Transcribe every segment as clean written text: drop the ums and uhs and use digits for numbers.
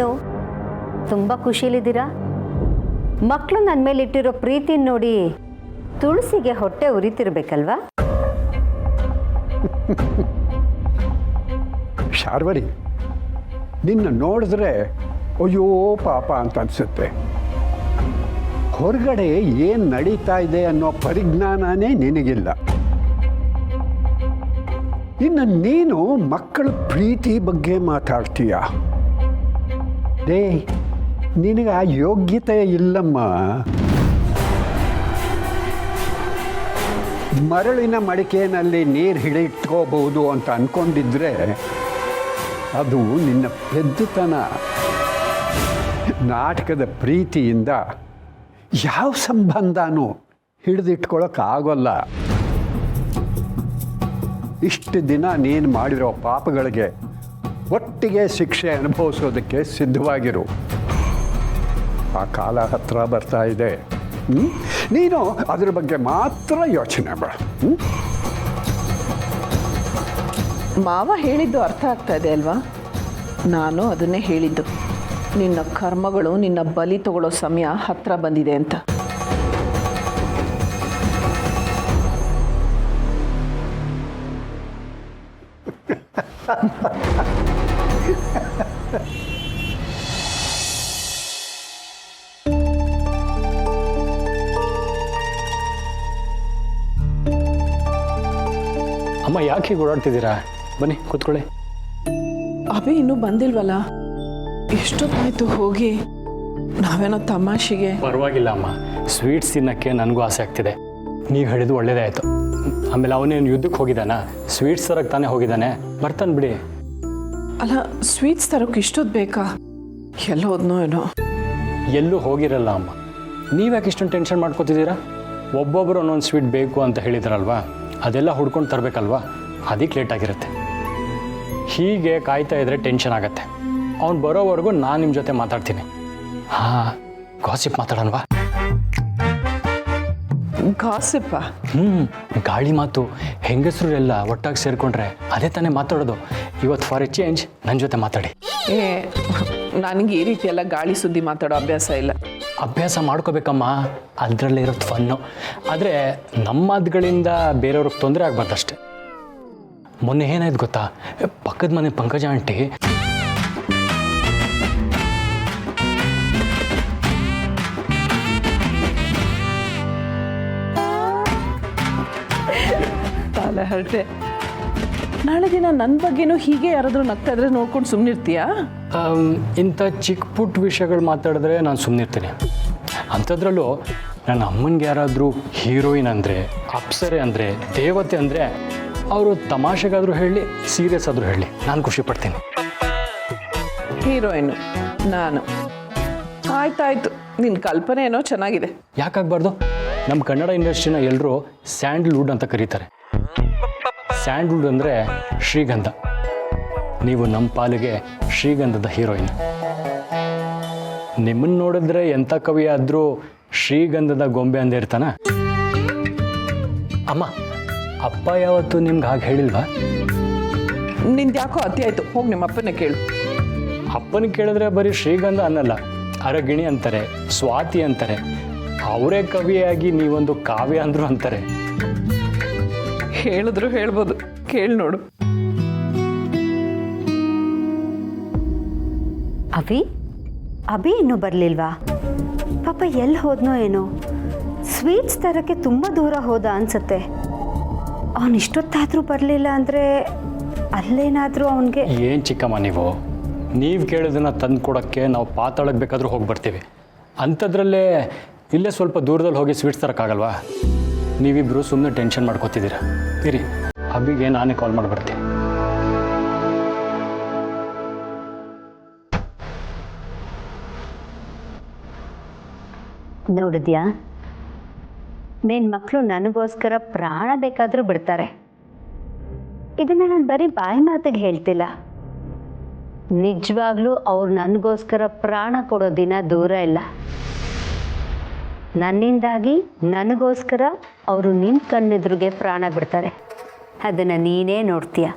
ಏನು ತುಂಬ ಖುಷಿಲಿದ್ದೀರಾ? ಮಕ್ಕಳು ನನ್ನ ಮೇಲೆ ಇಟ್ಟಿರೋ ಪ್ರೀತಿ ನೋಡಿ ತುಳಸಿಗೆ ಹೊಟ್ಟೆ ಉರಿತಿರ್ಬೇಕಲ್ವಾ? ಶಾರ್ವರಿ, ನಿನ್ನ ನೋಡಿದ್ರೆ ಅಯ್ಯೋ ಪಾಪ ಅಂತ ಅನಿಸುತ್ತೆ. ಹೊರಗಡೆ ಏನು ನಡೀತಾ ಇದೆ ಅನ್ನೋ ಪರಿಜ್ಞಾನನೇ ನಿನಗಿಲ್ಲ. ಇನ್ನು ನೀನು ಮಕ್ಕಳ ಪ್ರೀತಿ ಬಗ್ಗೆ ಮಾತಾಡ್ತೀಯ. ನಿನಗೆ ಆ ಯೋಗ್ಯತೆ ಇಲ್ಲಮ್ಮ. ಮರಳಿನ ಮಡಿಕೆಯಲ್ಲಿ ನೀರು ಹಿಡಿಟ್ಕೋಬಹುದು ಅಂತ ಅಂದ್ಕೊಂಡಿದ್ರೆ ಅದು ನಿನ್ನ ಪೆದ್ದುತನ. ನಾಟಕದ ಪ್ರೀತಿಯಿಂದ ಯಾವ ಸಂಬಂಧನೂ ಹಿಡಿದಿಟ್ಕೊಳ್ಳೋಕ್ಕಾಗೋಲ್ಲ. ಇಷ್ಟು ದಿನ ನೀನು ಮಾಡಿರೋ ಪಾಪಗಳಿಗೆ ಒಟ್ಟಿಗೆ ಶಿಕ್ಷೆ ಅನುಭವಿಸೋದಕ್ಕೆ ಸಿದ್ಧವಾಗಿರು. ಆ ಕಾಲ ಹತ್ರ ಬರ್ತಾ ಇದೆ. ನೀನು ಅದ್ರ ಬಗ್ಗೆ ಮಾತ್ರ ಯೋಚನೆ ಮಾಡು. ಮಾವ ಹೇಳಿದ್ದು ಅರ್ಥ ಆಗ್ತಾ ಇದೆ ಅಲ್ವಾ? ನಾನು ಅದನ್ನೇ ಹೇಳಿದ್ದು, ನಿನ್ನ ಕರ್ಮಗಳು ನಿನ್ನ ಬಲಿ ತಗೊಳ್ಳೋ ಸಮಯ ಹತ್ರ ಬಂದಿದೆ ಅಂತ. ಅಮ್ಮ ಯಾಕೆ ಹೀಗೆ ಓಡಾಡ್ತಿದ್ದೀರಾ? ಬನ್ನಿ ಕೂತ್ಕೊಳ್ಳಿ. ಅಭಿ ಇನ್ನೂ ಬಂದಿಲ್ವಲ್ಲ? ಎಷ್ಟೊತ್ತಾಯ್ತು ಹೋಗಿ? ನಾವೇನೋ ತಮಾಷೆಗೆ. ಪರವಾಗಿಲ್ಲ ಅಮ್ಮ, ಸ್ವೀಟ್ಸ್ ತಿನ್ನೋಕ್ಕೆ ನನಗೂ ಆಸೆ ಆಗ್ತಿದೆ. ನೀವು ಹೇಳಿದ್ದು ಒಳ್ಳೇದೇ ಆಯಿತು. ಆಮೇಲೆ ಅವನೇನು ಯುದ್ಧಕ್ಕೆ ಹೋಗಿದ್ದಾನ? ಸ್ವೀಟ್ಸ್ ತರಕ್ಕೆ ತಾನೇ ಹೋಗಿದ್ದಾನೆ, ಬರ್ತಾನೆ ಬಿಡಿ. ಅಲ್ಲ, ಸ್ವೀಟ್ಸ್ ತರೋಕೆ ಇಷ್ಟೊತ್ತು ಬೇಕಾ? ಎಲ್ಲ ಹೋದ್ನೋ ಏನೋ. ಎಲ್ಲೂ ಹೋಗಿರಲ್ಲ ಅಮ್ಮ. ನೀವ್ಯಾಕೆ ಇಷ್ಟೊಂದು ಟೆನ್ಷನ್ ಮಾಡ್ಕೋತಿದ್ದೀರಾ? ಒಬ್ಬೊಬ್ಬರು ಒಂದೊಂದು ಸ್ವೀಟ್ ಬೇಕು ಅಂತ ಹೇಳಿದ್ರಲ್ವಾ, ಅದೆಲ್ಲ ಹುಡ್ಕೊಂಡು ತರಬೇಕಲ್ವಾ, ಅದಕ್ಕೆ ಲೇಟ್ ಆಗಿರುತ್ತೆ. ಹೀಗೆ ಕಾಯ್ತಾ ಇದ್ರೆ ಟೆನ್ಷನ್ ಆಗುತ್ತೆ. ಅವ್ನು ಬರೋವರೆಗೂ ನಾನು ನಿಮ್ಮ ಜೊತೆ ಮಾತಾಡ್ತೀನಿ. ಹಾಂ, ಗಾಸಿಪ್ ಮಾತಾಡೋಣವಾ? ಗಾಸಿಪ್ಪ? ಗಾಳಿ ಮಾತು. ಹೆಂಗಸರು ಎಲ್ಲ ಒಟ್ಟಾಗಿ ಸೇರಿಕೊಂಡ್ರೆ ಅದೇ ತಾನೇ ಮಾತಾಡೋದು. ಇವತ್ತು ಫಾರ್ ಎ ಚೇಂಜ್ ನನ್ನ ಜೊತೆ ಮಾತಾಡಿ. ನನಗೆ ಈ ರೀತಿ ಎಲ್ಲ ಗಾಳಿ ಸುದ್ದಿ ಮಾತಾಡೋ ಅಭ್ಯಾಸ ಇಲ್ಲ. ಅಭ್ಯಾಸ ಮಾಡ್ಕೋಬೇಕಮ್ಮ, ಅದರಲ್ಲೇ ಇರೋದು ಫನ್ನು. ಆದರೆ ನಮ್ಮ ಮಾತುಗಳಿಂದ ಬೇರೆಯವ್ರಿಗೆ ತೊಂದರೆ ಆಗ್ಬಾರ್ದಷ್ಟೆ. ಮೊನ್ನೆ ಏನಾಯ್ತು ಗೊತ್ತಾ? ಪಕ್ಕದ ಮನೆ ಪಂಕಜ ಆಂಟಿ ತಲೆ ಹರಟೆ. ನಾಳೆ ದಿನ ನನ್ನ ಬಗ್ಗೆನೂ ಹೀಗೆ ಯಾರಾದರೂ ನಗ್ತಾ ಇದ್ರೆ ನೋಡ್ಕೊಂಡು ಸುಮ್ಮನಿರ್ತೀಯಾ? ಇಂಥ ಚಿಕ್ಕ ಪುಟ್ಟ ವಿಷಯಗಳು ಮಾತಾಡಿದ್ರೆ ನಾನು ಸುಮ್ಮನಿರ್ತೀನಿ. ಅಂಥದ್ರಲ್ಲೂ ನನ್ನ ಅಮ್ಮನಿಗೆ ಯಾರಾದರೂ ಹೀರೋಯಿನ್ ಅಂದರೆ, ಅಪ್ಸರೆ ಅಂದರೆ, ದೇವತೆ ಅಂದರೆ ಅವರು ತಮಾಷೆಗಾದರೂ ಹೇಳಿ, ಸೀರಿಯಸ್ ಆದರೂ ಹೇಳಿ, ನಾನು ಖುಷಿ ಪಡ್ತೀನಿ. ಹೀರೋಯಿನು ನಾನು? ಆಯ್ತಾಯ್ತು, ನಿನ್ನ ಕಲ್ಪನೆ ಏನೋ ಚೆನ್ನಾಗಿದೆ. ಯಾಕಾಗಬಾರ್ದು? ನಮ್ಮ ಕನ್ನಡ ಇಂಡಸ್ಟ್ರಿನ ಎಲ್ಲರೂ ಸ್ಯಾಂಡಲ್ವುಡ್ ಅಂತ ಕರೀತಾರೆ. ಸ್ಯಾಂಡಲ್ವುಡ್ ಅಂದರೆ ಶ್ರೀಗಂಧ. ನೀವು ನಮ್ಮ ಪಾಲಿಗೆ ಶ್ರೀಗಂಧದ ಹೀರೋಯಿನ್. ನಿಮ್ಮನ್ನು ನೋಡಿದ್ರೆ ಎಂಥ ಕವಿ ಆದರೂ ಶ್ರೀಗಂಧದ ಗೊಂಬೆ ಅಂದೇ ಇರ್ತಾನ? ಅಮ್ಮ, ಅಪ್ಪ ಯಾವತ್ತು ನಿಮ್ಗೆ ಹಾಗೆ ಹೇಳಿಲ್ವಾ? ನಿಂದು ಯಾಕೋ ಅತಿ ಆಯಿತು, ಹೋಗಿ ನಿಮ್ಮ ಅಪ್ಪನ ಕೇಳು. ಅಪ್ಪನಿಗೆ ಕೇಳಿದ್ರೆ ಬರೀ ಶ್ರೀಗಂಧ ಅನ್ನಲ್ಲ, ಅರಗಿಣಿ ಅಂತಾರೆ, ಸ್ವಾತಿ ಅಂತಾರೆ. ಅವರೇ ಕವಿಯಾಗಿ ನೀವೊಂದು ಕಾವ್ಯ ಅಂದರು ಅಂತಾರೆ. ಹೇಳಿದ್ರು ಹೇಳ್ಬೋದು, ಕೇಳಿ ನೋಡು. ಅಭಿ ಇನ್ನೂ ಬರಲಿಲ್ವಾ? ಪಾಪ ಎಲ್ಲಿ ಹೋದ್ನೋ ಏನೋ. ಸ್ವೀಟ್ಸ್ ತರಕ್ಕೆ ತುಂಬ ದೂರ ಹೋದ ಅನ್ಸುತ್ತೆ. ಅವನು ಇಷ್ಟೊತ್ತಾದರೂ ಬರಲಿಲ್ಲ ಅಂದರೆ ಅಲ್ಲೇನಾದರೂ ಅವನಿಗೆ. ಏನು ಚಿಕ್ಕಮ್ಮ ನೀವು ಕೇಳೋದನ್ನು ತಂದು ಕೊಡೋಕ್ಕೆ ನಾವು ಪಾತಾಳಕ್ಕೆ ಬೇಕಾದರೂ ಹೋಗಿ ಬರ್ತೀವಿ. ಅಂಥದ್ರಲ್ಲೇ ಇಲ್ಲೇ ಸ್ವಲ್ಪ ದೂರದಲ್ಲಿ ಹೋಗಿ ಸ್ವೀಟ್ಸ್ ತರೋಕ್ಕಾಗಲ್ವಾ? ನೀವಿಬ್ಬರು ಸುಮ್ಮನೆ ಟೆನ್ಷನ್ ಮಾಡ್ಕೋತಿದ್ದೀರಾ. ಇರಿ, ಅಬ್ಬಿಗೆ ನಾನೇ ಕಾಲ್ ಮಾಡಿ ಬರ್ತೀನಿ. ನೋಡಿದ್ಯಾ, ನಿನ್ನ ಮಕ್ಕಳು ನನಗೋಸ್ಕರ ಪ್ರಾಣ ಬೇಕಾದರೂ ಬಿಡ್ತಾರೆ. ಇದನ್ನು ನಾನು ಬರೀ ಬಾಯಿ ಮಾತಿಗೆ ಹೇಳ್ತಿಲ್ಲ. ನಿಜವಾಗ್ಲೂ ಅವ್ರು ನನಗೋಸ್ಕರ ಪ್ರಾಣ ಕೊಡೋ ದಿನ ದೂರ ಇಲ್ಲ. ನನ್ನಿಂದಾಗಿ ನನಗೋಸ್ಕರ ಅವರು ನಿನ್ನ ಕಣ್ಣೆದುರಿಗೆ ಪ್ರಾಣ ಬಿಡ್ತಾರೆ. ಅದನ್ನು ನೀನೇ ನೋಡ್ತೀಯ.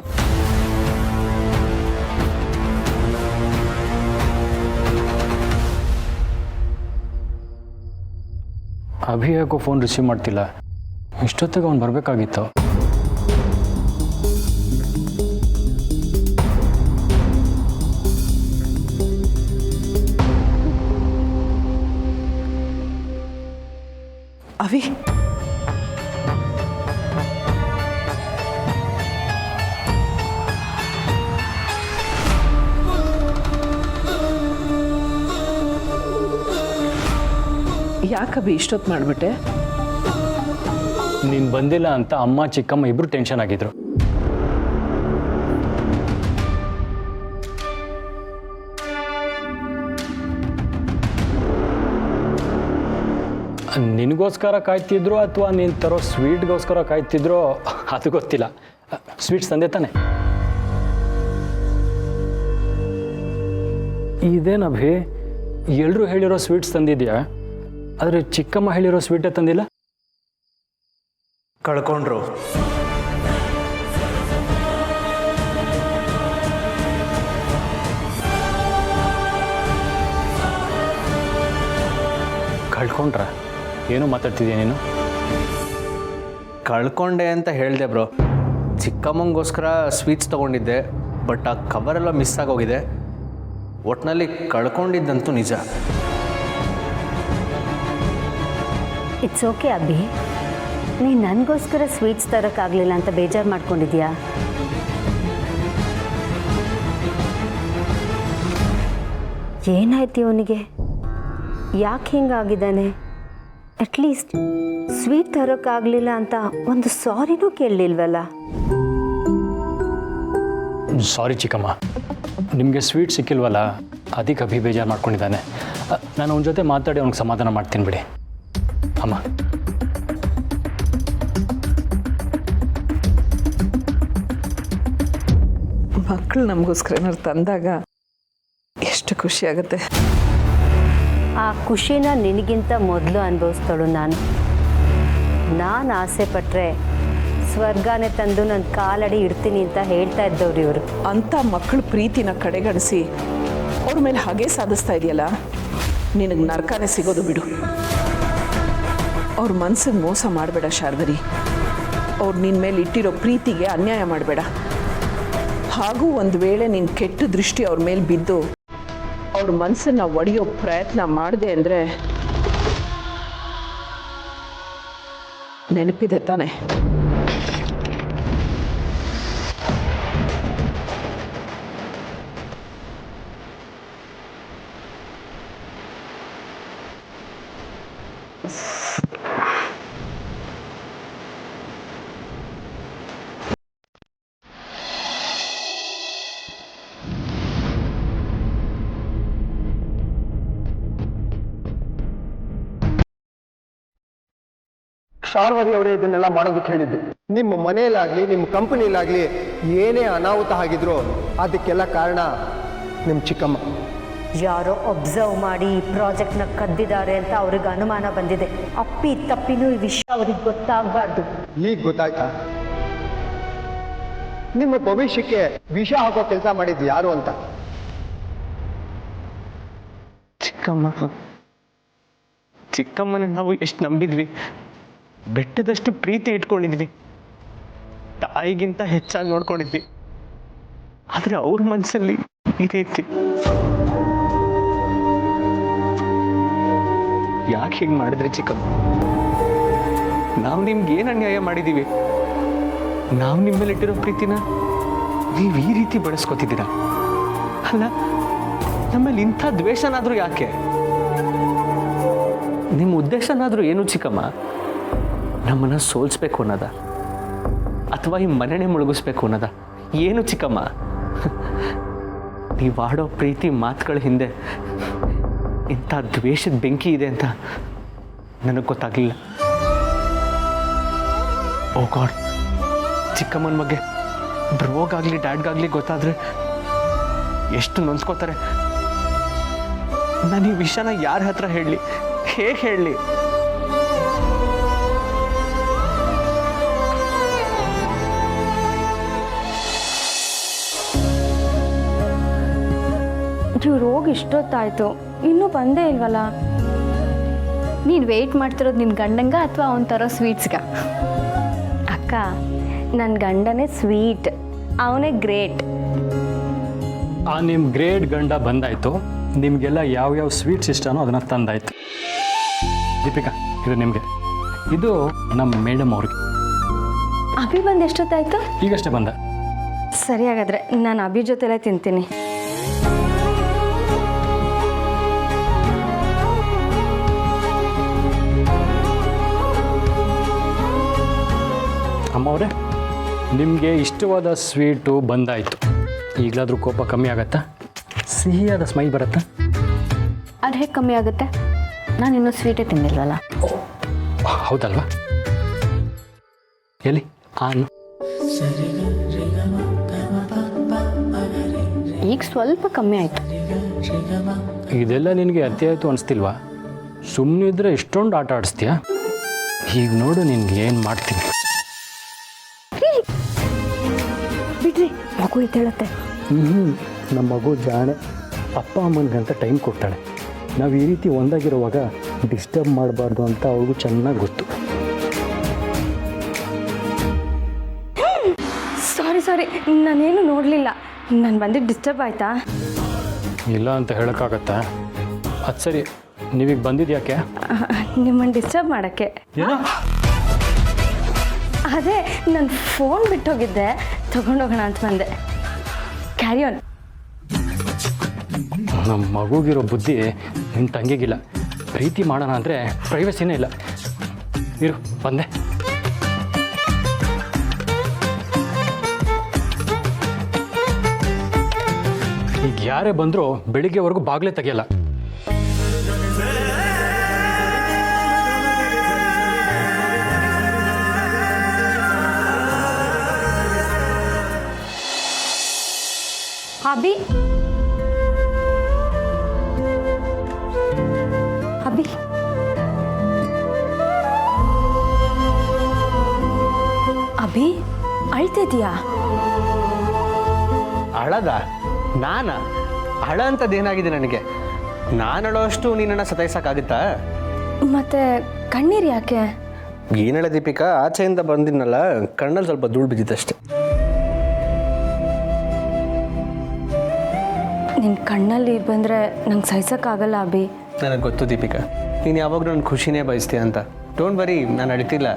ಅಭಿ ಯಾಕೋ ಫೋನ್ ರಿಸೀವ್ ಮಾಡ್ತಿಲ್ಲ. ಇಷ್ಟೊತ್ತಿಗೆ ಅವ್ನು ಬರಬೇಕಾಗಿತ್ತು. ಅವಿ, ಯಾಕವಿ ಇಷ್ಟೊತ್ತು ಮಾಡಿಬಿಟ್ಟೆ? ನೀನು ಬಂದಿಲ್ಲ ಅಂತ ಅಮ್ಮ ಚಿಕ್ಕಮ್ಮ ಇಬ್ಬರು ಟೆನ್ಷನ್ ಆಗಿದ್ರು. ನಿನಗೋಸ್ಕರ ಕಾಯ್ತಿದ್ರು ಅಥವಾ ನೀನು ತರೋ ಸ್ವೀಟ್ಗೋಸ್ಕರ ಕಾಯ್ತಿದ್ರೋ ಅದು ಗೊತ್ತಿಲ್ಲ. ಸ್ವೀಟ್ಸ್ ತಂದೆ ತಾನೆ? ಇದೇನಭಿ, ಎಲ್ಲರೂ ಹೇಳಿರೋ ಸ್ವೀಟ್ಸ್ ತಂದಿದ್ಯಾ, ಆದರೆ ಚಿಕ್ಕಮ್ಮ ಹೇಳಿರೋ ಸ್ವೀಟೇ ತಂದಿಲ್ಲ? ಕಳ್ಕೊಂಡ್ರು. ಕಳ್ಕೊಂಡ್ರ? ಏನೋ ಮಾತಾಡ್ತಿದ್ಯಾ ನೀನು? ಕಳ್ಕೊಂಡೆ ಅಂತ ಹೇಳಿದೆ ಬ್ರೋ. ಚಿಕ್ಕಮ್ಮಂಗೋಸ್ಕರ ಸ್ವೀಟ್ಸ್ ತೊಗೊಂಡಿದ್ದೆ, ಬಟ್ ಆ ಕವರೆಲ್ಲ ಮಿಸ್ ಆಗೋಗಿದೆ. ಒಟ್ಟಿನಲ್ಲಿ ಕಳ್ಕೊಂಡಿದ್ದಂತೂ ನಿಜ. ಇಟ್ಸ್ ಓಕೆ ಅಭಿ, ನೀನು ನನಗೋಸ್ಕರ ಸ್ವೀಟ್ಸ್ ತರೋಕ್ಕಾಗಲಿಲ್ಲ ಅಂತ ಬೇಜಾರು ಮಾಡ್ಕೊಂಡಿದ್ಯಾ? ಏನಾಯ್ತು ಇವನಿಗೆ? ಯಾಕೆ ಹಿಂಗಾಗಿದ್ದಾನೆ? ಅಟ್ಲೀಸ್ಟ್ ಸ್ವೀಟ್ ತರೋಕ್ಕಾಗಲಿಲ್ಲ ಅಂತ ಒಂದು ಸಾರಿನೂ ಕೇಳಲಿಲ್ವಲ್ಲ? ಸಾರಿ ಚಿಕ್ಕಮ್ಮ, ನಿಮಗೆ ಸ್ವೀಟ್ ಸಿಕ್ಕಿಲ್ವಲ್ಲ ಅದಕ್ಕೆ ಅಭಿ ಬೇಜಾರು ಮಾಡ್ಕೊಂಡಿದ್ದಾನೆ. ನಾನು ಅವನ ಜೊತೆ ಮಾತಾಡಿ ಅವ್ನಿಗೆ ಸಮಾಧಾನ ಮಾಡ್ತೀನಿ ಬಿಡಿ. ಅಮ್ಮ, ಮಕ್ಕಳು ನಮಗೋಸ್ಕರ ಏನಾದ್ರು ತಂದಾಗ ಎಷ್ಟು ಖುಷಿ ಆಗುತ್ತೆ. ಆ ಖುಷಿನ ನಿನಗಿಂತ ಮೊದಲು ಅನುಭವಿಸ್ತಾಳು ನಾನು. ಆಸೆ ಪಟ್ಟರೆ ಸ್ವರ್ಗನೇ ತಂದು ನನ್ನ ಕಾಲಡಿ ಇಡ್ತೀನಿ ಅಂತ ಹೇಳ್ತಾ ಇದ್ದವ್ರು ಇವರು. ಅಂಥ ಮಕ್ಕಳ ಪ್ರೀತಿನ ಕಡೆಗಣಿಸಿ ಅವ್ರ ಮೇಲೆ ಹಾಗೆ ಸಾಧಿಸ್ತಾ ಇದೆಯಲ್ಲ, ನಿನಗೆ ನರಕನೇ ಸಿಗೋದು ಬಿಡು. ಅವ್ರ ಮನ್ಸಿಗೆ ಮೋಸ ಮಾಡಬೇಡ ಶಾರ್ವರಿ. ಅವ್ರು ನಿನ್ನ ಮೇಲೆ ಇಟ್ಟಿರೋ ಪ್ರೀತಿಗೆ ಅನ್ಯಾಯ ಮಾಡಬೇಡ. ಹಾಗೂ ಒಂದು ವೇಳೆ ನಿನ್ನ ಕೆಟ್ಟ ದೃಷ್ಟಿ ಅವ್ರ ಮೇಲೆ ಬಿದ್ದು ಅವ್ರ ಮನಸ್ಸನ್ನು ಒಡೆಯೋ ಪ್ರಯತ್ನ ಮಾಡಿದೆ ಅಂದರೆ, ನೆನಪಿದೆ ತಾನೆ? ಶಾರ್ವರಿ ಅವರೇ ಇದನ್ನೆಲ್ಲ ಮಾಡೋದಕ್ಕೆ ಹೇಳಿದ್ದು. ನಿಮ್ಮ ಮನೆಯಲ್ಲಾಗ್ಲಿ ನಿಮ್ಮ ಕಂಪನಿಲಾಗ್ಲಿ ಏನೇ ಅನಾಹುತ ಆಗಿದ್ರೂ ಅದಕ್ಕೆಲ್ಲ ಕಾರಣ ನಿಮ್ಮ ಚಿಕ್ಕಮ್ಮ. ಯಾರೋ ಒಬ್ಸರ್ವ್ ಮಾಡಿ ಈ ಪ್ರಾಜೆಕ್ಟ್ನ ಕದ್ದಿದ್ದಾರೆ ಅಂತ ಅವ್ರಿಗೆ ಅನುಮಾನ ಬಂದಿದೆ. ಅಪ್ಪಿ ತಪ್ಪಿನೂ ಈ ವಿಷಯ ಅವ್ರಿಗೆ ಗೊತ್ತಾಗಬಾರ್ದು. ಈಗ ಗೊತ್ತಾಯ್ತಾ ನಿಮ್ಮ ಭವಿಷ್ಯಕ್ಕೆ ವಿಷ ಹಾಕೋ ಕೆಲಸ ಮಾಡಿದ್ದು ಯಾರು ಅಂತ? ಚಿಕ್ಕಮ್ಮನ ನಾವು ಎಷ್ಟು ನಂಬಿದ್ವಿ, ಬೆಟ್ಟದಷ್ಟು ಪ್ರೀತಿ ಇಟ್ಕೊಂಡಿದ್ವಿ, ತಾಯಿಗಿಂತ ಹೆಚ್ಚಾಗಿ ನೋಡ್ಕೊಂಡಿದ್ವಿ. ಆದ್ರೆ ಅವ್ರ ಮನಸ್ಸಲ್ಲಿ ಈ ರೀತಿ ಯಾಕೆ ಹೀಗೆ ಮಾಡಿದ್ರಿ ಚಿಕ್ಕಮ್ಮ? ನಾವು ನಿಮ್ಗೆ ಏನು ಅನ್ಯಾಯ ಮಾಡಿದ್ದೀವಿ? ನಾವು ನಿಮ್ಮ ಮೇಲೆ ಇಟ್ಟಿರೋ ಪ್ರೀತಿನ ನೀವು ಈ ರೀತಿ ಬೆಳೆಸ್ಕೊತಿದ್ದೀರಾ? ಅಲ್ಲ, ನಮ್ಮಲ್ಲಿ ಇಂಥ ದ್ವೇಷನಾದ್ರೂ ಯಾಕೆ? ನಿಮ್ಮ ಉದ್ದೇಶನಾದ್ರೂ ಏನು ಚಿಕ್ಕಮ್ಮ? ನಮ್ಮನ್ನ ಸೋಲ್ಸ್ಬೇಕು ಅನ್ನೋದ ಅಥವಾ ಈ ಮನೆನೇ ಮುಳುಗಿಸ್ಬೇಕು ಅನ್ನೋದ? ಏನು ಚಿಕ್ಕಮ್ಮ? ನೀವು ಆಡೋ ಪ್ರೀತಿ ಮಾತುಗಳ ಹಿಂದೆ ಇಂಥ ದ್ವೇಷದ ಬೆಂಕಿ ಇದೆ ಅಂತ ನನಗೆ ಗೊತ್ತಾಗಲಿಲ್ಲ. ಓ ಗಾಡ್, ಚಿಕ್ಕಮ್ಮನ ಬಗ್ಗೆ ಬ್ರೋಗಾಗಲಿ ಡ್ಯಾಡ್ಗಾಗಲಿ ಗೊತ್ತಾದರೆ ಎಷ್ಟು ನೊಂದ್ಕೋತಾರೆ. ನಾನು ಈ ವಿಷಯನ ಯಾರ ಹತ್ರ ಹೇಳಲಿ, ಹೇಗೆ ಹೇಳಲಿ? ಇವ್ರು ಹೋಗಿ ಇಷ್ಟೊತ್ತಾಯ್ತು, ಇನ್ನೂ ಬಂದೇ ಇಲ್ವಲ್ಲ? ನೀನು ವೆಯ್ಟ್ ಮಾಡ್ತಿರೋದು ನಿನ್ನ ಗಂಡಂಗ ಅಥವಾ ಅವನ ತರೋ ಸ್ವೀಟ್ಸ್ಗ? ಅಕ್ಕ, ನನ್ನ ಗಂಡನೇ ಸ್ವೀಟ್, ಅವನೇ ಗ್ರೇಟ್. ನಿಮ್ಮ ಗ್ರೇಟ್ ಗಂಡ ಬಂದಾಯಿತು, ನಿಮಗೆಲ್ಲ ಯಾವ್ಯಾವ ಸ್ವೀಟ್ಸ್ ಇಷ್ಟನೋ ಅದನ್ನು ತಂದಾಯ್ತು. ದೀಪಿಕಾ, ಇದು ನಿಮಗೆ, ಇದು ನಮ್ಮ ಮೇಡಮ್ ಅವ್ರಿಗೆ. ಅಭಿ ಬಂದು ಎಷ್ಟೊತ್ತಾಯ್ತು? ಈಗಷ್ಟೇ ಬಂದ. ಸರಿ, ಹಾಗಾದರೆ ನಾನು ಅಭಿ ಜೊತೆಲೇ ತಿಂತೀನಿ. ಅಮ್ಮ ಅವರೇ, ನಿಮಗೆ ಇಷ್ಟವಾದ ಸ್ವೀಟು ಬಂದಾಯಿತು. ಈಗಲಾದರೂ ಕೋಪ ಕಮ್ಮಿ ಆಗತ್ತಾ? ಸಿಹಿಯಾದ ಸ್ಮೈಲ್ ಬರುತ್ತಾ? ಅದು ಹೇಗೆ ಕಮ್ಮಿ ಆಗುತ್ತೆ? ನಾನು ಇನ್ನೂ ಸ್ವೀಟೇ ತಿಂದಿಲ್ವಲ್ಲ. ಹೌದಲ್ವಾ? ಎಲ್ಲಿ ಆನು ಈಗ ಸ್ವಲ್ಪ ಕಮ್ಮಿ ಆಯಿತು. ಇದೆಲ್ಲ ನಿನಗೆ ಅತಿ ಆಯಿತು ಅನಿಸ್ತಿಲ್ವಾ? ಸುಮ್ಮನಿದ್ರೆ ಇಷ್ಟೊಂದು ಆಟ ಆಡಿಸ್ತೀಯಾ? ಈಗ ನೋಡು ನಿನ್ಗೆ ಏನು ಮಾಡ್ತೀನಿ. ಬಿಡ್ರಿ, ಮಗು ಇದ್ದೇಳತ್ತೆ. ನಮ್ಮ ಮಗು ಜಾಣೆ, ಅಪ್ಪ ಅಮ್ಮನಿಗಂತ ಟೈಮ್ ಕೊಡ್ತಾಳೆ. ನಾವು ಈ ರೀತಿ ಒಂದಾಗಿರುವಾಗ ಡಿಸ್ಟರ್ಬ್ ಮಾಡಬಾರ್ದು ಅಂತ ಅವ್ರಿಗೂ ಚೆನ್ನಾಗಿ ಗೊತ್ತು. ಸಾರಿ, ನಾನೇನು ನೋಡಲಿಲ್ಲ. ನಾನು ಬಂದಿದ್ದು ಡಿಸ್ಟರ್ಬ್ ಆಯಿತಾ? ಇಲ್ಲ ಅಂತ ಹೇಳೋಕ್ಕಾಗತ್ತಾ? ಅದು ಸರಿ, ನೀವೀಗ ಬಂದಿದ್ಯಾಕೆ? ನಿಮ್ಮನ್ನು ಡಿಸ್ಟರ್ಬ್ ಮಾಡೋಕ್ಕೆ. ಏನೋ ಅದೇ ನನ್ನ ಫೋನ್ ಬಿಟ್ಟೋಗಿದ್ದೆ, ತಗೊಂಡೋಗೋಣ ಅಂತ ಬಂದೆ. Carry on. ನಮ್ಮ ಮಗುಗಿರೋ ಬುದ್ಧಿ ನಿಮ್ಮ ತಂಗಿಗಿಲ್ಲ. ಪ್ರೀತಿ ಮಾಡೋಣ ಅಂದರೆ ಪ್ರೈವಸಿನೇ ಇಲ್ಲ. ಇರು, ಬಂದೆ. ಈಗ ಯಾರೇ ಬಂದರೂ ಬೆಳಿಗ್ಗೆವರೆಗೂ ಬಾಗಿಲೇ ತೆಗೆಯಲ್ಲ. ಅಭಿ, ಅಭಿ, ಅಭಿ, ಅಳ್ತಿದ್ಯಾ? ಅಳದ ನಾನ ಅಳ ಅಂತದ್ದೇನಾಗಿದೆ ನನಗೆ? ನಾನು ಅಳೋ ಅಷ್ಟು ನೀನನ್ನ ಸತಾಯಿಸಕ್ಕಾಗುತ್ತಾ? ಮತ್ತೆ ಕಣ್ಣೀರು ಯಾಕೆ? ಏನೇಳ ದೀಪಿಕಾ, ಆಚೆಯಿಂದ ಬಂದಿನಲ್ಲ, ಕಣ್ಣಲ್ಲಿ ಸ್ವಲ್ಪ ಧೂಳು ಬಿದ್ದಿದ್ದಷ್ಟೆ. ನಿನ್ನ ಕಣ್ಣಲ್ಲಿ ಬಂದರೆ ನಂಗೆ ಸಹಿಸೋಕ್ಕಾಗಲ್ಲ ಅಭಿ. ನನಗೆ ಗೊತ್ತು ದೀಪಿಕಾ, ನೀನು ಯಾವಾಗಲೂ ನನ್ನ ಖುಷಿನೇ ಬಯಸ್ತೀಯ ಅಂತ. ಡೋಂಟ್ ವರಿ, ನಾನು ಅಳ್ತಿಲ್ಲ.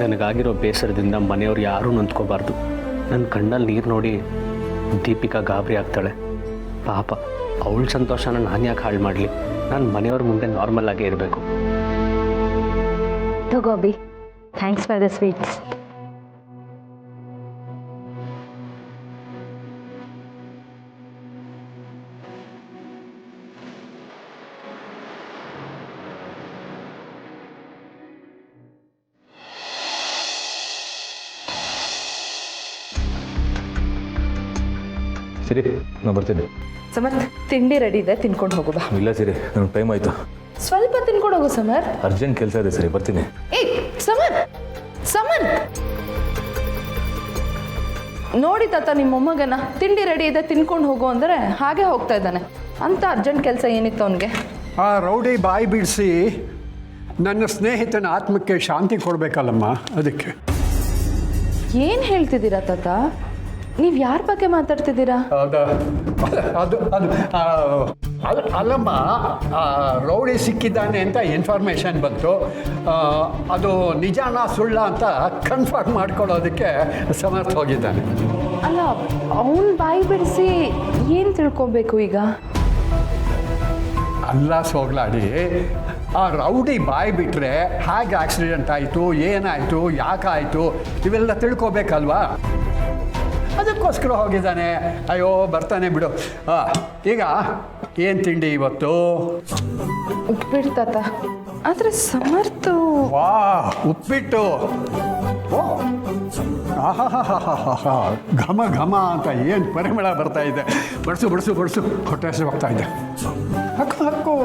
ನನಗಾಗಿರೋ ಬೇಸರದಿಂದ ಮನೆಯವ್ರು ಯಾರೂ ನೊಂದ್ಕೋಬಾರ್ದು. ನನ್ನ ಕಣ್ಣಲ್ಲಿ ನೀರು ನೋಡಿ ದೀಪಿಕಾ ಗಾಬರಿ ಆಗ್ತಾಳೆ. ಪಾಪ, ಅವಳ ಸಂತೋಷನ ನಾನು ಯಾಕೆ ಹಾಳು ಮಾಡಲಿ? ನಾನು ಮನೆಯವ್ರ ಮುಂದೆ ನಾರ್ಮಲ್ ಆಗೇ ಇರಬೇಕು. ತಗೋ Abhi, thanks for the sweets. ಸರಿ, ನಾನು ಬರ್ತೀನಿ. ಸಮರ್ಥ್, ತಿಂಡಿ ರೆಡಿ ಇದೆ, ತಿನ್ಕೊಂಡು ಹೋಗು ಬಾ. ಇಲ್ಲ ಸರಿ, ನನಗೆ ಟೈಮ್ ಆಯಿತು. ಸ್ವಲ್ಪ ತಿನ್ಕೊಂಡು ಹೋಗು ಸಮರ್. ಅರ್ಜೆಂಟ್ ಕೆಲಸ ಇದೆ, ಸರಿ ಬರ್ತೀನಿ. ಏಯ್ ಸಮರ್, ಸಮರ್, ನೋಡಿ ತಾತ, ನಿಮ್ಮ ಮೊಮ್ಮಗನ ತಿಂಡಿ ರೆಡಿ ಇದೆ, ತಿನ್ಕೊಂಡು ಹೋಗು ಅಂದರೆ ಹಾಗೆ ಹೋಗ್ತಾ ಇದ್ದಾನೆ. ಅಂತ ಅರ್ಜೆಂಟ್ ಕೆಲಸ ಏನಿತ್ತು ಅವನಿಗೆ? ಆ ರೌಡಿ ಬಾಯಿ ಬಿಡಿಸಿ ನನ್ನ ಸ್ನೇಹಿತನ ಆತ್ಮಕ್ಕೆ ಶಾಂತಿ ಕೊಡಬೇಕಲ್ಲಮ್ಮ, ಅದಕ್ಕೆ. ಏನು ಹೇಳ್ತಿದ್ದೀರಾ ತಾತ? ನೀವು ಯಾರ ಬಗ್ಗೆ ಮಾತಾಡ್ತಿದ್ದೀರಾ? ಅಲ್ಲಮ್ಮ, ರೌಡಿ ಸಿಕ್ಕಿದ್ದಾನೆ ಅಂತ ಇನ್ಫಾರ್ಮೇಷನ್ ಬಂತು. ಅದು ನಿಜಾನ ಸುಳ್ಳ ಅಂತ ಕನ್ಫರ್ಮ್ ಮಾಡ್ಕೊಳ್ಳೋದಕ್ಕೆ ಸಮರ್ಥ ಹೋಗಿದ್ದಾನೆ. ಅಲ್ಲ, ಅವನ ಬಾಯಿ ಬಿಡಿಸಿ ಏನು ತಿಳ್ಕೊಬೇಕು ಈಗ? ಅಲ್ಲ ಸೋಗ್ಲಾಡಿ, ಆ ರೌಡಿ ಬಾಯಿ ಬಿಟ್ಟರೆ ಹೇಗೆ ಆಕ್ಸಿಡೆಂಟ್ ಆಯಿತು, ಏನಾಯಿತು, ಯಾಕಾಯಿತು, ಇವೆಲ್ಲ ತಿಳ್ಕೊಬೇಕಲ್ವಾ? ಅದಕ್ಕೋಸ್ಕರ ಹೋಗಿದ್ದಾನೆ. ಅಯ್ಯೋ, ಬರ್ತಾನೆ ಬಿಡು. ಈಗ ಏನು ತಿಂಡಿ ಇವತ್ತು? ಉಪ್ಪಿಟ್ಟು ತಾತ. ಆದರೆ ಸಮರ್ಥು. ವಾ, ಉಪ್ಪಿಟ್ಟು! ಓ, ಆಹಾ, ಘಮ ಘಮ ಅಂತ ಏನು ಪರಿಮಳ ಬರ್ತಾ ಇದೆ. ಬಡಿಸು ಬಡಿಸು ಬಡಿಸು, ಹೊಟ್ಟೆ ಹಸಿರು ಹೋಗ್ತಾ ಇದೆ. ಹಕ್ಕು ಹಕ್ಕು.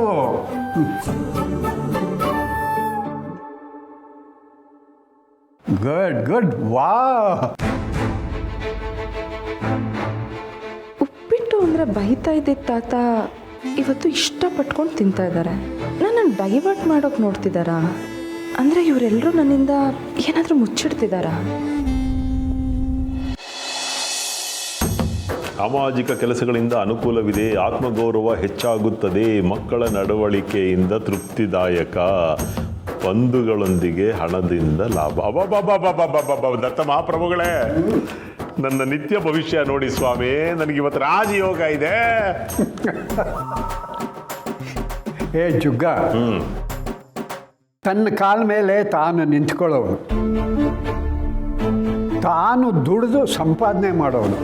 Good good. ವಾ, ಉಪ್ಪಿಟ್ಟು ಅಂದರೆ ಬೈತಾ ಇದ್ದಿದ್ದು ತಾತ, ಇವತ್ತು ಇಷ್ಟಪಟ್ಕೊಂಡು ತಿಂತಾ ಇದ್ದಾರೆ. ನನ್ನನ್ನು ಡೈವರ್ಟ್ ಮಾಡೋಕೆ ನೋಡ್ತಿದ್ದಾರಾ? ಅಂದರೆ ಇವರೆಲ್ಲರೂ ನನ್ನಿಂದ ಏನಾದರೂ ಮುಚ್ಚಿಡ್ತಿದ್ದಾರಾ? ಸಾಮಾಜಿಕ ಕೆಲಸಗಳಿಂದ ಅನುಕೂಲವಿದೆ, ಆತ್ಮಗೌರವ ಹೆಚ್ಚಾಗುತ್ತದೆ, ಮಕ್ಕಳ ನಡವಳಿಕೆಯಿಂದ ತೃಪ್ತಿದಾಯಕ, ಬಂಧುಗಳೊಂದಿಗೆ ಹಣದಿಂದ ಲಾಭ. ಅಬ್ಬಬ್ಬಬ್ಬಬ್ಬಬ್ಬಬ್ಬ ದತ್ತ ಮಹಾಪ್ರಭುಗಳೇ, ನನ್ನ ನಿತ್ಯ ಭವಿಷ್ಯ ನೋಡಿ ಸ್ವಾಮಿ, ನನಗಿವತ್ತು ರಾಜಯೋಗ ಇದೆ. ಏ ಜುಗ್ಗ, ತನ್ನ ಕಾಲ ಮೇಲೆ ತಾನು ನಿಂತ್ಕೊಳ್ಳೋನು, ತಾನು ದುಡಿದು ಸಂಪಾದನೆ ಮಾಡೋನು,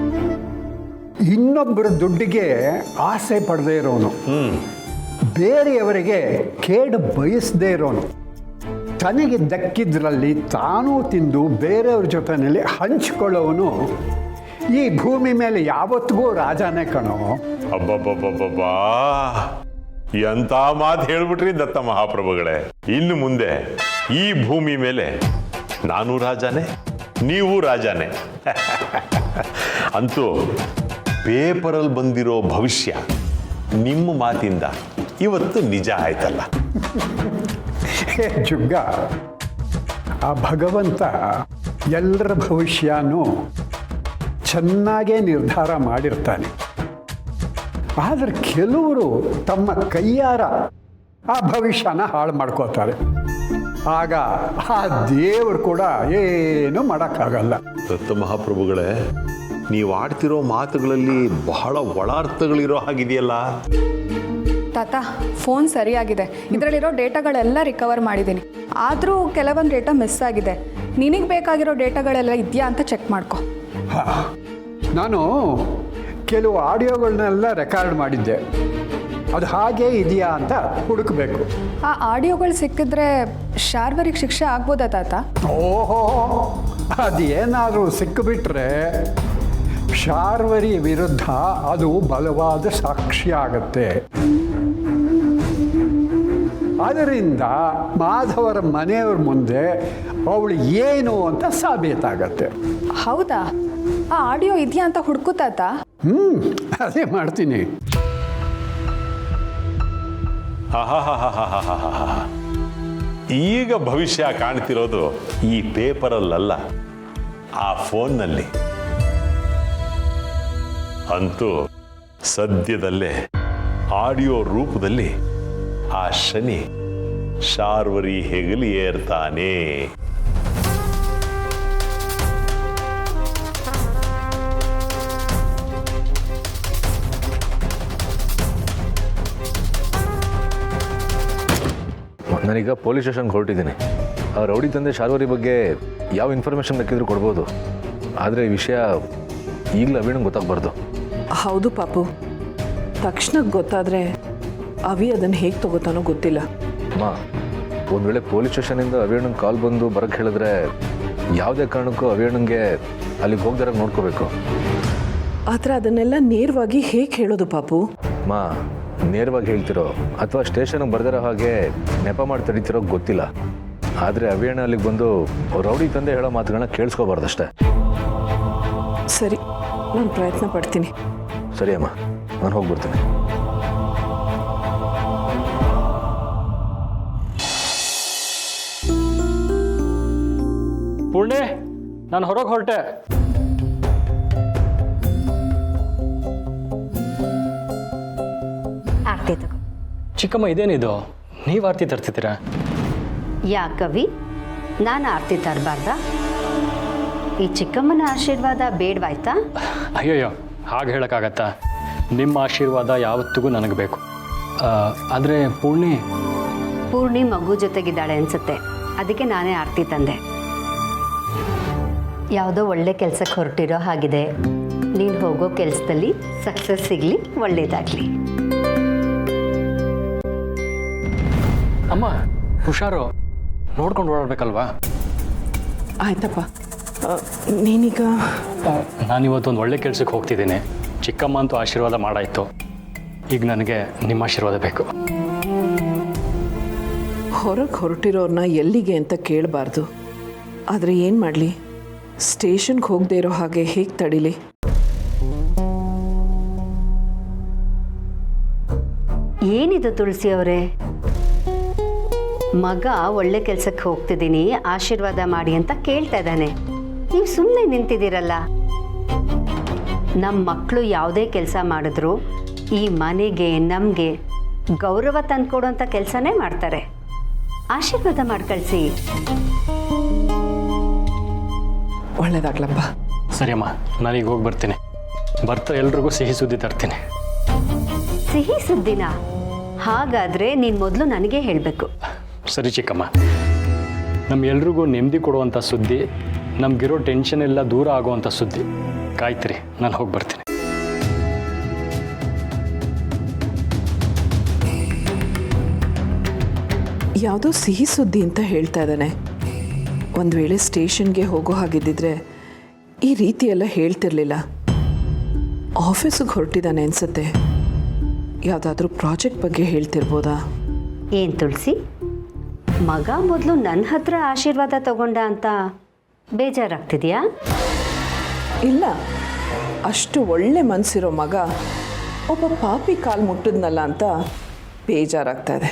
ಇನ್ನೊಬ್ಬರ ದುಡ್ಡಿಗೆ ಆಸೆ ಪಡದೇ ಇರೋನು, ಬೇರೆಯವರಿಗೆ ಕೇಡು ಬಯಸದೇ ಇರೋನು, ತನಗೆ ದಕ್ಕಿದ್ರಲ್ಲಿ ತಾನೂ ತಿಂದು ಬೇರೆಯವ್ರ ಜೊತೆಯಲ್ಲಿ ಹಂಚಿಕೊಳ್ಳೋನು ಈ ಭೂಮಿ ಮೇಲೆ ಯಾವತ್ತಿಗೂ ರಾಜನೇ ಕಣೋ. ಅಬ್ಬಬ್ಬಬ್ಬಬ್ಬಾ, ಎಂಥ ಮಾತು ಹೇಳ್ಬಿಟ್ರಿ ದತ್ತ ಮಹಾಪ್ರಭುಗಳೇ. ಇನ್ನು ಮುಂದೆ ಈ ಭೂಮಿ ಮೇಲೆ ನಾನು ರಾಜನೇ, ನೀವು ರಾಜನೇ. ಅಂತೂ ಪೇಪರಲ್ಲಿ ಬಂದಿರೋ ಭವಿಷ್ಯ ನಿಮ್ಮ ಮಾತಿಂದ ಇವತ್ತು ನಿಜ ಆಯ್ತಲ್ಲ. ಹೇ ಜುಗ್ಗ, ಆ ಭಗವಂತ ಎಲ್ಲರ ಭವಿಷ್ಯನೂ ಚೆನ್ನಾಗೇ ನಿರ್ಧಾರ ಮಾಡಿರ್ತಾನೆ. ಆದರೆ ಕೆಲವರು ತಮ್ಮ ಕೈಯಾರ ಆ ಭವಿಷ್ಯನ ಹಾಳು ಮಾಡ್ಕೋತಾರೆ. ಆಗ ಆ ದೇವರು ಕೂಡ ಏನು ಮಾಡೋಕ್ಕಾಗಲ್ಲ. ದತ್ತ ಮಹಾಪ್ರಭುಗಳೇ, ನೀವು ಆಡ್ತಿರೋ ಮಾತುಗಳಲ್ಲಿ ಬಹಳ ಒಳಾರ್ಥಗಳಿರೋ ಹಾಗಿದೆಯಲ್ಲ. ತಾತ, ಫೋನ್ ಸರಿಯಾಗಿದೆ, ಇದರಲ್ಲಿರೋ ಡೇಟಾಗಳೆಲ್ಲ ರಿಕವರ್ ಮಾಡಿದ್ದೀನಿ. ಆದರೂ ಕೆಲವೊಂದು ಡೇಟಾ ಮಿಸ್ ಆಗಿದೆ. ನಿನಗೆ ಬೇಕಾಗಿರೋ ಡೇಟಾಗಳೆಲ್ಲ ಇದೆಯಾ ಅಂತ ಚೆಕ್ ಮಾಡ್ಕೊ. ನಾನು ಕೆಲವು ಆಡಿಯೋಗಳನ್ನೆಲ್ಲ ರೆಕಾರ್ಡ್ ಮಾಡಿದ್ದೆ, ಅದು ಹಾಗೇ ಇದೆಯಾ ಅಂತ ಹುಡುಕಬೇಕು. ಆ ಆಡಿಯೋಗಳು ಸಿಕ್ಕಿದ್ರೆ ಶಾರ್ವರಿಗೆ ಶಿಕ್ಷೆ ಆಗ್ಬೋದಾ ತಾತ? ಓಹೋ, ಅದೇನಾದರೂ ಸಿಕ್ಕಿಬಿಟ್ರೆ ಶಾರ್ವರಿ ವಿರುದ್ಧ ಅದು ಬಲವಾದ ಸಾಕ್ಷಿ ಆಗತ್ತೆ. ಅದರಿಂದ ಮಾಧವರ ಮನೆಯವ್ರ ಮುಂದೆ ಅವಳು ಏನು ಅಂತ ಸಾಬೀತಾಗತ್ತೆ. ಹೌದಾ? ಆ ಆಡಿಯೋ ಇದೆಯಾ ಅಂತ ಹುಡುಕು ತಾತ. ಅದೇ ಮಾಡ್ತೀನಿ. ಈಗ ಭವಿಷ್ಯ ಕಾಣ್ತಿರೋದು ಈ ಪೇಪರಲ್ಲ, ಆ ಫೋನ್ನಲ್ಲಿ. ಅಂತೂ ಸದ್ಯದಲ್ಲೇ ಆಡಿಯೋ ರೂಪದಲ್ಲಿ ಆ ಶನಿ ಶಾರ್ವರಿ ಹೆಗಲಿ ಏರ್ತಾನೆ. ನಾನೀಗ ಪೊಲೀಸ್ ಸ್ಟೇಷನ್ಗೆ ಹೊರಟಿದ್ದೀನಿ. ಆ ರೌಡಿ ತಂದೆ ಶಾರ್ವರಿ ಬಗ್ಗೆ ಯಾವ ಇನ್ಫಾರ್ಮೇಷನ್ ಬೇಕಿದ್ರೂ ಕೊಡ್ಬೋದು. ಆದರೆ ಈ ವಿಷಯ ಈಗಲೂ ಅವಿಣಂಗೆ ಗೊತ್ತಾಗಬಾರ್ದು. ಹೌದು ಪಾಪು, ತಕ್ಷಣ ಗೊತ್ತಾದರೆ ಅವಿ ಅದನ್ನು ಹೇಗೆ ತಗೋತಾನೋ ಗೊತ್ತಿಲ್ಲ. ಅಮ್ಮ, ಒಂದು ವೇಳೆ ಪೊಲೀಸ್ ಸ್ಟೇಷನಿಂದ ಅವಿಣಂಗೆ ಕಾಲ್ ಬಂದು ಬರೋಕ್ಕೆ ಹೇಳಿದ್ರೆ ಯಾವುದೇ ಕಾರಣಕ್ಕೂ ಅವಿಣಂಗೆ ಅಲ್ಲಿಗೆ ಹೋಗ್ದಾರಾಗ ನೋಡ್ಕೋಬೇಕು. ಆದರೆ ಅದನ್ನೆಲ್ಲ ನೇರವಾಗಿ ಹೇಗೆ ಹೇಳೋದು ಪಾಪು? ಅಮ್ಮ, ನೇರವಾಗಿ ಹೇಳ್ತಿರೋ ಅಥವಾ ಸ್ಟೇಷನ್ಗೆ ಬರ್ದಿರೋ ಹಾಗೆ ನೆಪ ಮಾಡಿ ತಡೀತಿರೋ ಗೊತ್ತಿಲ್ಲ. ಆದರೆ ಅವಿಣ ಅಲ್ಲಿಗೆ ಬಂದು ರೌಡಿ ತಂದೆ ಹೇಳೋ ಮಾತುಗಳನ್ನ ಕೇಳಿಸ್ಕೋಬಾರ್ದಷ್ಟೇ. ಸರಿ, ನಾನು ಪ್ರಯತ್ನ ಪಡ್ತೀನಿ. ಸರಿ ಅಮ್ಮ, ನಾನು ಹೋಗ್ಬಿಡ್ತೀನಿ. ಪೂರ್ಣೆ, ನಾನು ಹೊರಗೆ ಹೊರಟೆ. ಆರ್ತಿ ತಗೋ. ಚಿಕ್ಕಮ್ಮ, ಇದೇನಿದು? ನೀವು ಆರತಿ ತರ್ತಿದ್ದೀರಾ? ಯಾಕವಿ, ನಾನು ಆರ್ತಿ ತರಬಾರ್ದಾ? ಈ ಚಿಕ್ಕಮ್ಮನ ಆಶೀರ್ವಾದ ಬೇಡವಾಯ್ತಾ? ಅಯ್ಯೋಯ್ಯೋ, ಹಾಗೆ ಹೇಳೋಕ್ಕಾಗತ್ತಾ? ನಿಮ್ಮ ಆಶೀರ್ವಾದ ಯಾವತ್ತಿಗೂ ನನಗೆ ಬೇಕು. ಆದರೆ ಪೂರ್ಣಿ ಮಗು ಜೊತೆಗಿದ್ದಾಳೆ ಅನ್ಸುತ್ತೆ, ಅದಕ್ಕೆ ನಾನೇ ಆರ್ತಿ ತಂದೆ. ಯಾವುದೋ ಒಳ್ಳೆ ಕೆಲಸಕ್ಕೆ ಹೊರಟಿರೋ ಹಾಗಿದೆ. ನೀನು ಹೋಗೋ ಕೆಲಸದಲ್ಲಿ ಸಕ್ಸಸ್ ಸಿಗಲಿ, ಒಳ್ಳೇದಾಗಲಿ. ಅಮ್ಮ, ಹುಷಾರು, ನೋಡ್ಕೊಂಡು ಓಡಾಡ್ಬೇಕಲ್ವಾ? ಆಯ್ತಪ್ಪ, ನೀನೀಗ ನಾನಿವತ್ತೊಂದು ಒಳ್ಳೆ ಕೆಲಸಕ್ಕೆ ಹೋಗ್ತಿದ್ದೀನಿ. ಚಿಕ್ಕಮ್ಮ ಅಂತೂ ಆಶೀರ್ವಾದ ಮಾಡಾಯಿತು. ಈಗ ನನಗೆ ನಿಮ್ಮ ಆಶೀರ್ವಾದ ಬೇಕು. ಹೊರಗೆ ಹೊರಟಿರೋರನ್ನ ಎಲ್ಲಿಗೆ ಅಂತ ಕೇಳಬಾರ್ದು. ಆದರೆ ಏನು ಮಾಡಲಿ, ಸ್ಟೇಷನ್ಗೆ ಹೋಗದೆ ಇರೋ ಹಾಗೆ ಹೇಗೆ ತಡೀಲಿ? ಏನಿದು ತುಳಸಿ ಅವರೇ? ಮಗ ಒಳ್ಳೆ ಕೆಲಸಕ್ಕೆ ಹೋಗ್ತಿದ್ದೀನಿ, ಆಶೀರ್ವಾದ ಮಾಡಿ ಅಂತ ಕೇಳ್ತಾ ಇದ್ದಾನೆ. ನೀವು ಸುಮ್ಮನೆ ನಿಂತಿದ್ದೀರಲ್ಲ. ನಮ್ಮ ಮಕ್ಕಳು ಯಾವುದೇ ಕೆಲಸ ಮಾಡಿದ್ರು ಈ ಮನೆಗೆ ನಮಗೆ ಗೌರವ ತಂದ್ಕೊಡೋಂಥ ಕೆಲಸನೇ ಮಾಡ್ತಾರೆ. ಆಶೀರ್ವಾದ ಮಾಡಿ ಕಳಿಸಿ. ಒಳ್ಳೇದಾಗ್ಲಪ್ಪ. ಸರಿ ಅಮ್ಮ, ನಾನೀಗ ಹೋಗಿ ಬರ್ತೀನಿ. ಬರ್ತಾ ಎಲ್ರಿಗೂ ಸಿಹಿ ಸುದ್ದಿ ತರ್ತೀನಿ. ಸಿಹಿ ಸುದ್ದಿನ? ಹಾಗಾದರೆ ನೀನು ಮೊದಲು ನನಗೆ ಹೇಳಬೇಕು. ಸರಿ ಚಿಕ್ಕಮ್ಮ, ನಮ್ಮೆಲ್ರಿಗೂ ನೆಮ್ಮದಿ ಕೊಡುವಂಥ ಸುದ್ದಿ, ನಮಗಿರೋ ಟೆನ್ಷನ್ ಎಲ್ಲ ದೂರ ಆಗುವಂಥ ಸುದ್ದಿ. ಕಾಯ್ತಿರಿ, ನಾನು ಹೋಗಿ ಬರ್ತೀನಿ. ಯಾವುದೋ ಸಿಹಿ ಸುದ್ದಿ ಅಂತ ಹೇಳ್ತಾ ಇದ್ದಾನೆ. ಒಂದು ವೇಳೆ ಸ್ಟೇಷನ್ಗೆ ಹೋಗೋ ಹಾಗಿದ್ದಿದ್ರೆ ಈ ರೀತಿ ಎಲ್ಲ ಹೇಳ್ತಿರ್ಲಿಲ್ಲ. ಆಫೀಸಿಗೆ ಹೊರಟಿದ್ದಾನೆ ಅನ್ಸುತ್ತೆ. ಯಾವುದಾದ್ರೂ ಪ್ರಾಜೆಕ್ಟ್ ಬಗ್ಗೆ ಹೇಳ್ತಿರ್ಬೋದಾ? ಏನು ತುಳಸಿ, ಮಗ ಮೊದಲು ನನ್ನ ಹತ್ರ ಆಶೀರ್ವಾದ ತಗೊಂಡ ಅಂತ ಬೇಜಾರಾಗ್ತಿದೆಯಾ? ಇಲ್ಲ, ಅಷ್ಟು ಒಳ್ಳೆ ಮನಸ್ಸಿರೋ ಮಗ ಒಬ್ಬ ಪಾಪಿ ಕಾಲು ಮುಟ್ಟಿದ್ನಲ್ಲ ಅಂತ ಬೇಜಾರಾಗ್ತಾ ಇದೆ.